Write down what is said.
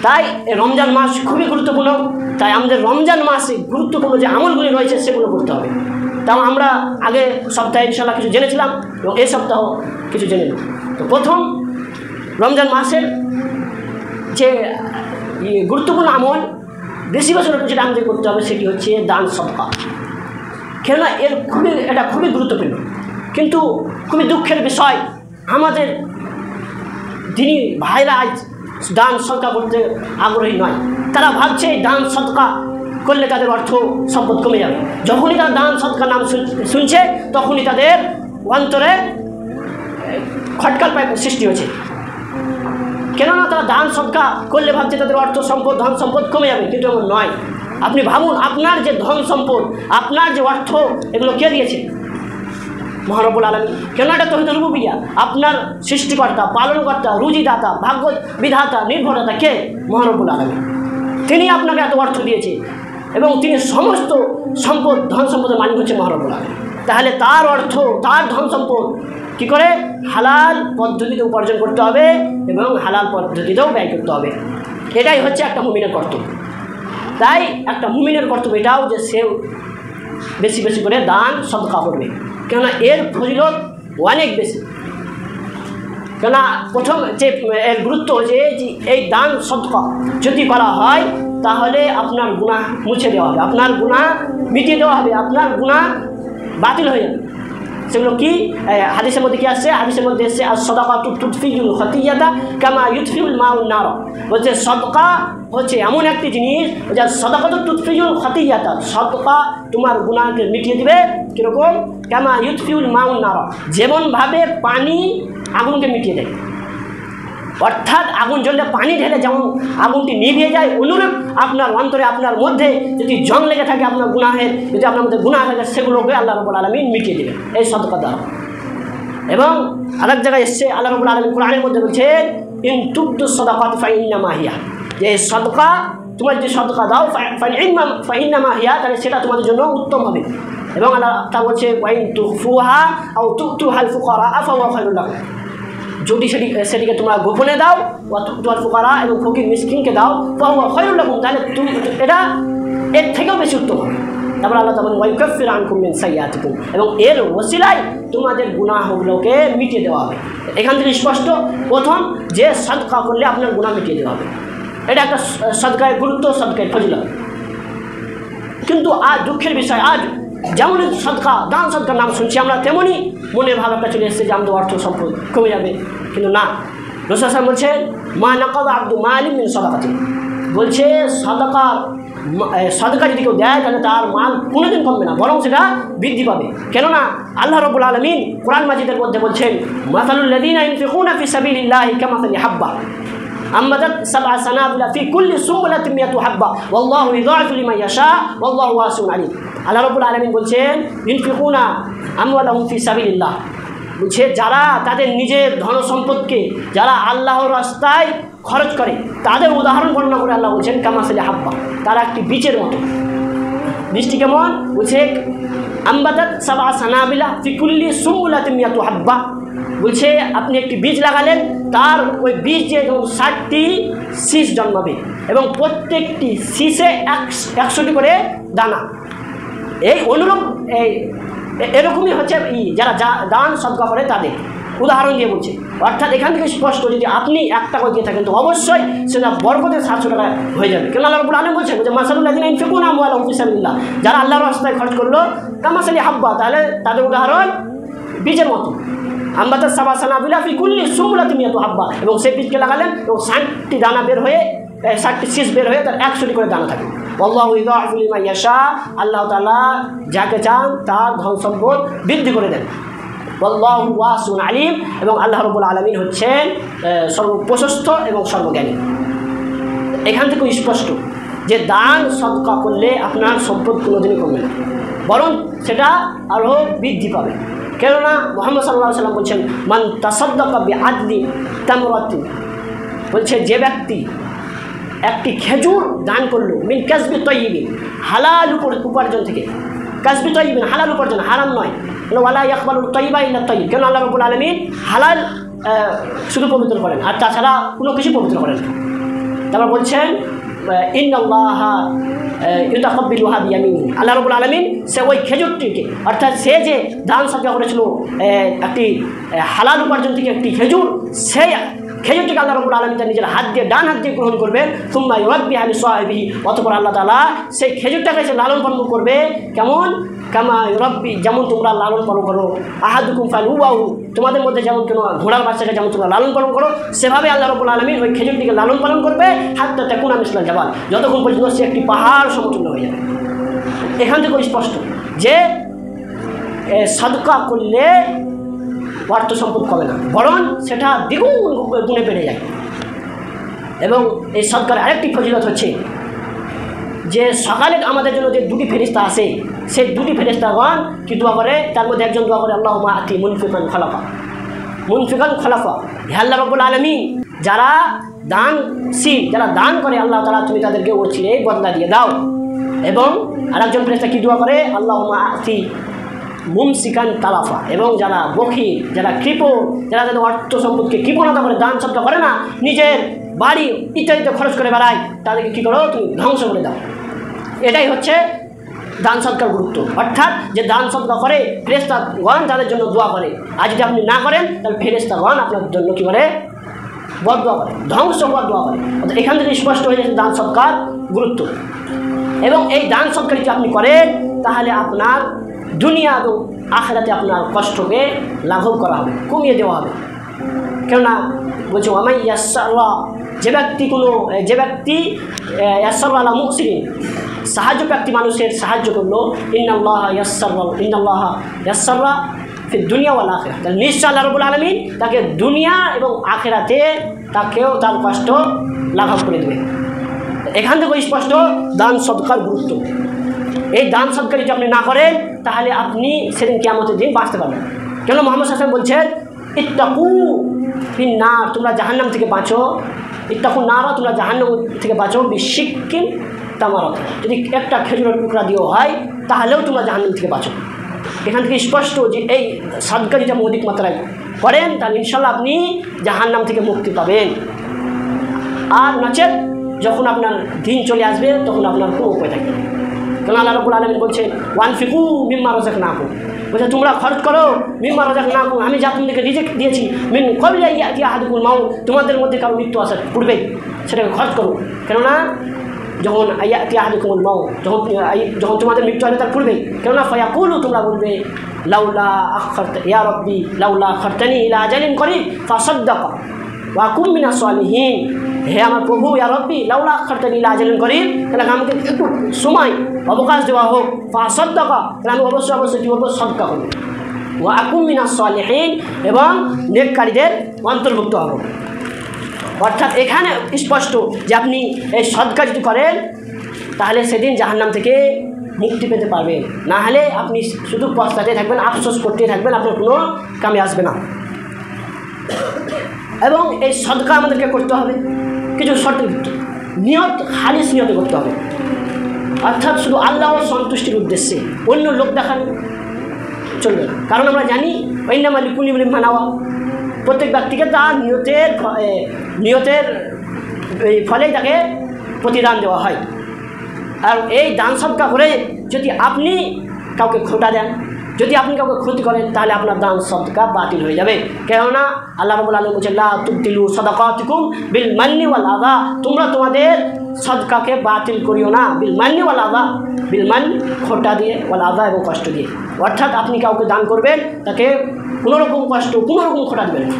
তাই রমজান মাস খুবই গুরুত্বপূর্ণ। তাই আমাদের রমজান মাসে গুরুত্বপূর্ণ যে আমলগুলি রয়েছে সেগুলো করতে হবে। তাও আমরা আগে সপ্তাহে ইনশাআল্লাহ কিছু জেনেছিলাম এবং এই সপ্তাহ কিছু জেনে নেব। তো প্রথম রমজান মাসের যে গুরুত্বপূর্ণ আমল বেশি বছর যেটা আমাদের করতে হবে সেটি হচ্ছে দান সদকা। কেননা এটা খুবই গুরুত্বপূর্ণ, কিন্তু খুবই দুঃখের বিষয় আমাদের দিনী ভাইরা আজ দান সদকা করতে আগ্রহী নয়। তারা ভাবছে দান সদকা করলে তাদের অর্থ সম্পদ কমে যাবে। যখনই তারা দান সদকার নাম শুনছে তখনই তাদের অন্তরে খটকাল সৃষ্টি হচ্ছে। কেননা তারা দান সদকা করলে ভাবছে তাদের অর্থ সম্পদ ধন সম্পদ কমে যাবে, কিন্তু এমন নয়। আপনি ভাবুন, আপনার যে ধন সম্পদ, আপনার যে অর্থ, এগুলো কে দিয়েছে? মহান রব্বুল আলামিন। কেন এটা তৌহিদ রুবুবিয়্যাহ, আপনার সৃষ্টিকর্তা, পালনকর্তা, রুজিদাতা, ভাগ্য বিধাতা, নির্ভরদাতা কে? মহান রব্বুল আলামিন। তিনি আপনাকে এত অর্থ দিয়েছে এবং তিনি সমস্ত সম্পদ ধন সম্পদের মালিক হচ্ছে মহান রব্বুল আলামিন। তাহলে তার অর্থ, তার ধন সম্পদ কী করে? হালাল পদ্ধতিতে উপার্জন করতে হবে এবং হালাল পদ্ধতিতেও ব্যয় করতে হবে। এটাই হচ্ছে একটা মুমিনের কর্তব্য। তাই একটা মুমিনের কর্তব্য এটাও যে সেও বেশি বেশি করে দান সদকা করবে, কেননা এর ফজিলত অনেক বেশি। কেননা প্রথম যে এর গুরুত্ব হচ্ছে যে এই দান সদকা যদি করা হয় তাহলে আপনার গুনাহ মুছে দেওয়া হবে, আপনার গুনাহ মিটিয়ে দেওয়া হবে, আপনার গুনাহ বাতিল হয়ে যাবে। সেগুলো কি? হাদিসের মধ্যে কি আসছে? হাদিসের মধ্যে এসছে আস-সাদাকাতু তুতফিউল খাতিয়াতা কামা ইউতফিউল মাউন নার। বলছে সদকা হচ্ছে এমন একটি জিনিস যা সাদাকাতু তুতফিউল খাতিয়াতা, সদকা তোমার গুনাহকে মিটিয়ে দিবে। কীরকম? কামা ইউতফিউল মাউন নার, যেমনভাবে পানি আগুনকে মিটিয়ে দেয়। অর্থাৎ আগুন জ্বললে পানি ঢেলে যেমন আগুনটি নিভিয়ে যায়, অনুরূপ আপনার অন্তরে, আপনার মধ্যে যদি জং লেগে থাকে, আপনার গুনাহের যদি আপনার মধ্যে গুনাহ থাকে, সেগুলোকে আল্লাহ রাব্বুল আলামিন মিটিয়ে দেবেন এই সদকা দ্বারা। এবং আরেক জায়গায় এসছে আল্লাহ রাব্বুল আলামিন কোরআনের মধ্যে বলছেন ইন তুবদু সাদাকাতি ফাইন্নামা হিয়া, যে সদকা তোমার যদি সদকা দাও ফাইন্নামা হিয়া, তাহলে সেটা তোমাদের জন্য উত্তম হবে। এবং আল্লাহ তা বলছে ওয়াইন তুখফুহা আও তুতুহাল ফুকারা ফাহুয়া খায়রুল লাকুম, যদি সেটিকে তোমরা গোপনে দাও, ওয়াতুল ফুকারা এবং ফকির মিসকিনকে দাও, ফাহুয়া খায়রুল লাকুম, তাহলে এটা এর থেকেও বেশি উত্তম হবে। তারপর আল্লাহ তাআলা ওয়ায়ুকাফিরু আনকুম মিন সাইয়্যাতিকুম, এবং এর ওসিলায় তোমাদের গুনাহগুলোকে মিটিয়ে দেওয়া হবে। এখান থেকে স্পষ্ট প্রথম যে সদকা করলে আপনার গুনাহ মিটিয়ে দেওয়া হবে, এটা একটা সদকায় গুরুত্ব, সদকায় ফজিলত। কিন্তু আজ দুঃখের বিষয়, আজ যেমন সদকা দান সদকার নাম শুনছি আমরা, তেমনই মনের ভাব একটা চলে এসেছে যে আমাদের অর্থ সম্পদ কমে যাবে। কিন্তু না, রাসূল সাল্লাল্লাহু আলাইহি ওয়াসাল্লাম বলছেন মা নাকাদা আব্দু মালিন মিন সাদাকাতি, বলছে সদকা যদি কেউ দেয় তাহলে তার মাল কোনোদিন কমবে না, বরং সেটা বৃদ্ধি পাবে। কেননা আল্লাহ রাব্বুল আলামিন কোরআন মাজিদের মধ্যে বলছেন মাসালুল লাযীনা ইউনফিকুনা ফি সাবিলিল্লাহি কামাসালি হাব্বা আম্বাতাত সাবআ সানাবিলা ফি কুল্লি সুমবুলাতিন মিয়াতু হাব্বা ওয়াল্লাহু ইউযাইফু লিমান ইয়াশা ওয়াল্লাহু ওয়াসিউন আলিম। আল্লাহ রাব্বুল আলামিন বলছেন ইউনফিকুনা আমওয়ালাহুম ফি সাবিলিল্লাহ, বলছে যারা তাদের নিজের ধন সম্পদকে যারা আল্লাহর রাস্তায় খরচ করে তাদের উদাহরণ বর্ণনা করে আল্লাহ বলছেন কামাসালি হাব্বা, তারা একটি বীজের মতো। বীজটি কেমন? বলছে আম্বাতাত সাবআ সানাবিলা ফি কুল্লি সুমবুলাতিন মিয়াতু হাব্বা, বলছে আপনি একটি বীজ লাগালেন, তার ওই বীজে 60টি শীষ জন্মাবে এবং প্রত্যেকটি শীষে 100টি করে দানা। এই অনুরূপ এরকমই হচ্ছে যারা দান সদকা করে তাদের উদাহরণ দিয়ে বলছে। অর্থাৎ এখান থেকে স্পষ্ট যদি আপনি 1 টাকা দিয়ে থাকেন তো অবশ্যই সেটা বরকতে 700 টাকা হয়ে যাবে। কেন আল্লাহ রাব্বুল আলামিন বলছেন যে মাসালুল লাযিনা ইউনফিকুনা আমওয়ালাহুম ফি সাবিলিল্লাহ, যারা আল্লাহর রাস্তায় খরচ করলো কামাসালি হাব্বা, তাহলে তাদের উদাহরণ বীজের মতো। আম্বাতাত সাবআ সানাবিলা ফি কুল্লি সুমবুলাতিন মিয়াতু হাব্বা, এবং সেই বীজকে লাগালেন এবং 60টি দানা বের হয়ে 60টি শীষ বের হয়ে তার 100টি করে দানা থাকে। আল্লাহু ইউযাইফু লিমান ইয়াশা, আল্লাহ তাআলা যাকে চান তার ধন সম্পদ বৃদ্ধি করে দেন। আল্লাহু ওয়াসিউন আলিম, এবং আল্লাহ রাব্বুল আলামিন হচ্ছেন সর্বপ্রশস্ত এবং সর্বজ্ঞানী। এখান থেকে স্পষ্ট যে দান সদকা করলে আপনার সম্পদ কোনোদিনই কমবে না, বরং সেটা আরও বৃদ্ধি পাবে। কেননা মুহাম্মদ সাল্লাল্লাহু আলাইহি ওয়াসাল্লাম বলছেন মান তাসাদ্দাকা বিআদলি তামরাতিন, বলছে যে ব্যক্তি একটি খেজুর দান করলো মিন কাসবি তাইয়িবিন, হালাল উপার্জন থেকে, কাসবি তাইয়িবিন হালাল উপার্জন, হারাম নয়। ওয়ালা ইয়াকবালুত তাইয়িবা ইল্লা তাইয়িব, কেন আল্লাহ রাব্বুল আলামিন হালাল শুধু পবিত্র করেন আর তাছাড়া কোনো কিছু পবিত্র করেন না। তারপর বলছেন ইন্নাল্লাহা ইউতাকাব্বিলুহা বিয়ামিনিহি, আল্লাহ রাব্বুল আলামিন সে ওই খেজুরটিকে, অর্থাৎ সে যে দান সদকা করেছিল একটি হালাল উপার্জন থেকে একটি খেজুর, সেই খেজুরটিকে আল্লাহ রাব্বুল আলামিন তার নিজের হাত দিয়ে, ডান হাত দিয়ে গ্রহণ করবেন। সুম্মা ইউরাব্বিহা লিসাহিবিহি, অতঃপর আল্লাহ তাআলা সেই খেজুরটাকে সে লালন পালন করবে। কেমন? কামা ইউরাব্বি, যেমন তোমরা লালন পালন করো, আহাদুকুম ফালুবাহু, তোমাদের মধ্যে যেমন কোনো ঘোড়ার বাচ্চাকে যেমন তোমরা লালন পালন করো, সেভাবে আল্লাহ রাব্বুল আলামিন ওই খেজুরটিকে লালন পালন করবে। হাত্তা তাকুনা মিসলাল জাবাল, যতক্ষণ পর্যন্ত সে একটি পাহাড় সমতুল্য হয়ে যাবে। এখান থেকে স্পষ্ট যে সাদকা করলে অর্থ সম্পদ কমে না, বরং সেটা দ্বিগুণ গুণে বেড়ে যায়। এবং এই সদকার আরেকটি ফজিলত হচ্ছে যে সকালে আমাদের জন্য যে দুটি ফেরেশতা আসে, সেই দুটি ফেরেশতাগণ কি দোয়া করে, তার মধ্যে একজন দোয়া করে আল্লাহুম্মা আতি মুনফিকান খলাফা, মুনফিকান খলাফা, হে আল্লাহ রাব্বুল আলামিন যারা দানশীল, যারা দান করে আল্লাহ তাআলা তুমি তাদেরকে অচিরেই বদলা দিয়ে দাও। এবং আরেকজন ফেরেশতা কি দোয়া করে, আল্লাহুম্মা আতি মুমসিকান তালাফা, এবং যারা বখিল, যারা কৃপণ, যারা তাদের অর্থ সম্পদকে কৃপণতা করে দান সদকা করে না, নিজের বাড়ি ইত্যাদিতে খরচ করে বেড়ায়, তাদেরকে কী করো, তুমি ধ্বংস করে দাও। এটাই হচ্ছে দান সদকার গুরুত্ব। অর্থাৎ যে দান সদকা করে ফেরেশতাগণ তাদের জন্য দোয়া করে, আর যদি আপনি না করেন তাহলে ফেরেশতাগণ আপনার জন্য কী করে, বদদোয়া করে, ধ্বংস হওয়ার দোয়া করে। অর্থাৎ এখান থেকে স্পষ্ট হয়ে যাচ্ছে দান সদকার গুরুত্ব। এবং এই দান সদকা যদি আপনি করেন তাহলে আপনার দুনিয়া এবং আখিরাতে আপনার কষ্টকে লাঘব করা হবে, কমিয়ে দেওয়া হবে। কেননা বলছে ওয়ামাই ইয়াসসাল্লাহ, যে ব্যক্তি ইয়াসসাল্লাহ আলা মুহসিনিন, সাহায্য প্রাপ্তি মানুষের সাহায্য করলো, ইন্নাল্লাহা ইয়াসসারা ফিদ দুনিয়া ওয়াল আখিরাহ, তাহলে নিশ্চয় আল্লাহ রাব্বুল আলামিন তাকে দুনিয়া এবং আখিরাতে তাকেও তার কষ্ট লাঘব করে দেবে। এখান থেকে স্পষ্ট দান সদকার গুরুত্ব। এই দান সদকা যদি আপনি না করেন তাহলে আপনি সেদিন কিয়ামতের দিন বাঁচতে পারবেন। কেন মুহাম্মদ সাল্লাল্লাহু আলাইহি ওয়াসাল্লাম বলছেন ইত্তাকু ফিন্নার, তোমরা জাহান্নাম থেকে বাঁচো, ইত্তাকু নারা, তোমরা জাহান্নাম থেকে বাঁচো বিশিক্কিন তামারাত, যদি একটা খেজুরের টুকরা দিয়েও হয় তাহলেও তোমরা জাহান্নাম থেকে বাঁচো। এখান থেকে স্পষ্ট যে এই সাদকা যদি আপনি অধিক মাত্রায় করেন তাহলে ইনশাল্লাহ আপনি জাহান্নাম থেকে মুক্তি পাবেন। আর নচেত যখন আপনার দিন চলে আসবে তখন আপনার কোনো উপায় থাকবে না। কারণ আল্লাহ রাব্বুল আলামিন বলছেন ওয়ানফিকু মিম্মা রাযাকনাকুম, বলছে তোমরা খরচ করো মিম্মা রাযাকনাকুম, আমি যা তোমাদেরকে রিজিক দিয়েছি, মিন ক্বাবলি আন ইয়াতিয়া আহাদুকুল মাউত, তোমাদের মধ্যে কারো মৃত্যু আসার পূর্বেই সেটাকে খরচ করো। কেননা যখন ইয়াতিয়া আহাদুকুল মাউত, যখন তোমাদের মৃত্যু আসবে তার পূর্বেই, কেননা ফায়াকুলু, তোমরা বলবে লাউলা আখরত ইয়া রব্বি লাউলা আখরতানি ইলা আজালিন করিব ফাসাদদাকা ওয়া কুম মিনাস সালিহিন, হে আমার প্রভু ইয়া রব্বি লাউলা আখরতানি ইলা আজালিন করিব, তাহলে আমাকে একটু সময় অবকাশ দেওয়া হোক, ফাসাদদাকা, তাহলে আমি অবশ্যই কী করবো, সদকা করবো, ওয়া কুম মিনাস সালিহিন, এবং নেককারীদের অন্তর্ভুক্ত হব। অর্থাৎ এখানে স্পষ্ট যে আপনি এই সদকা যদি করেন তাহলে সেদিন জাহান্নাম থেকে মুক্তি পেতে পারবেন, না হলে আপনি শুধু পস্তাতে থাকবেন, আফসোস করতে থাকবেন, আপনার কোনো কামে আসবে না। এবং এই সদকা আমাদেরকে করতে হবে কিছু শর্তের ভিত্তি, নিয়ত খালিস নিয়তে করতে হবে, অর্থাৎ শুধু আল্লাহর সন্তুষ্টির উদ্দেশ্যে, অন্য লোক দেখানো চলবে না। কারণ আমরা জানি ইন্নামা লিকুল্লি ইমরিইন মা নাওয়া, প্রত্যেক ব্যক্তিকে তার নিয়তের ফলেই তাকে প্রতিদান দেওয়া হয়। আর এই দান সদকা করে যদি আপনি কাউকে খোটা দেন, যদি আপনি কাউকে ক্ষতি করেন তাহলে আপনার দান সদকা বাতিল হয়ে যাবে। কেননা আল্লাহ রাব্বুল আলামিন বলেছেন লা তুবতিলু সাদাকাতিকুম বিল মান্নি ওয়াল আযা, তোমরা তোমাদের সদকাকে বাতিল করিও না বিল মান্নি ওয়াল আযা, বিল মান খোটা দিয়ে, ওয়াল আযা এবং কষ্ট দিয়ে। অর্থাৎ আপনি কাউকে দান করবেন তাকে কোনোরকম কষ্ট, কোনোরকম খোটা দেবেন না।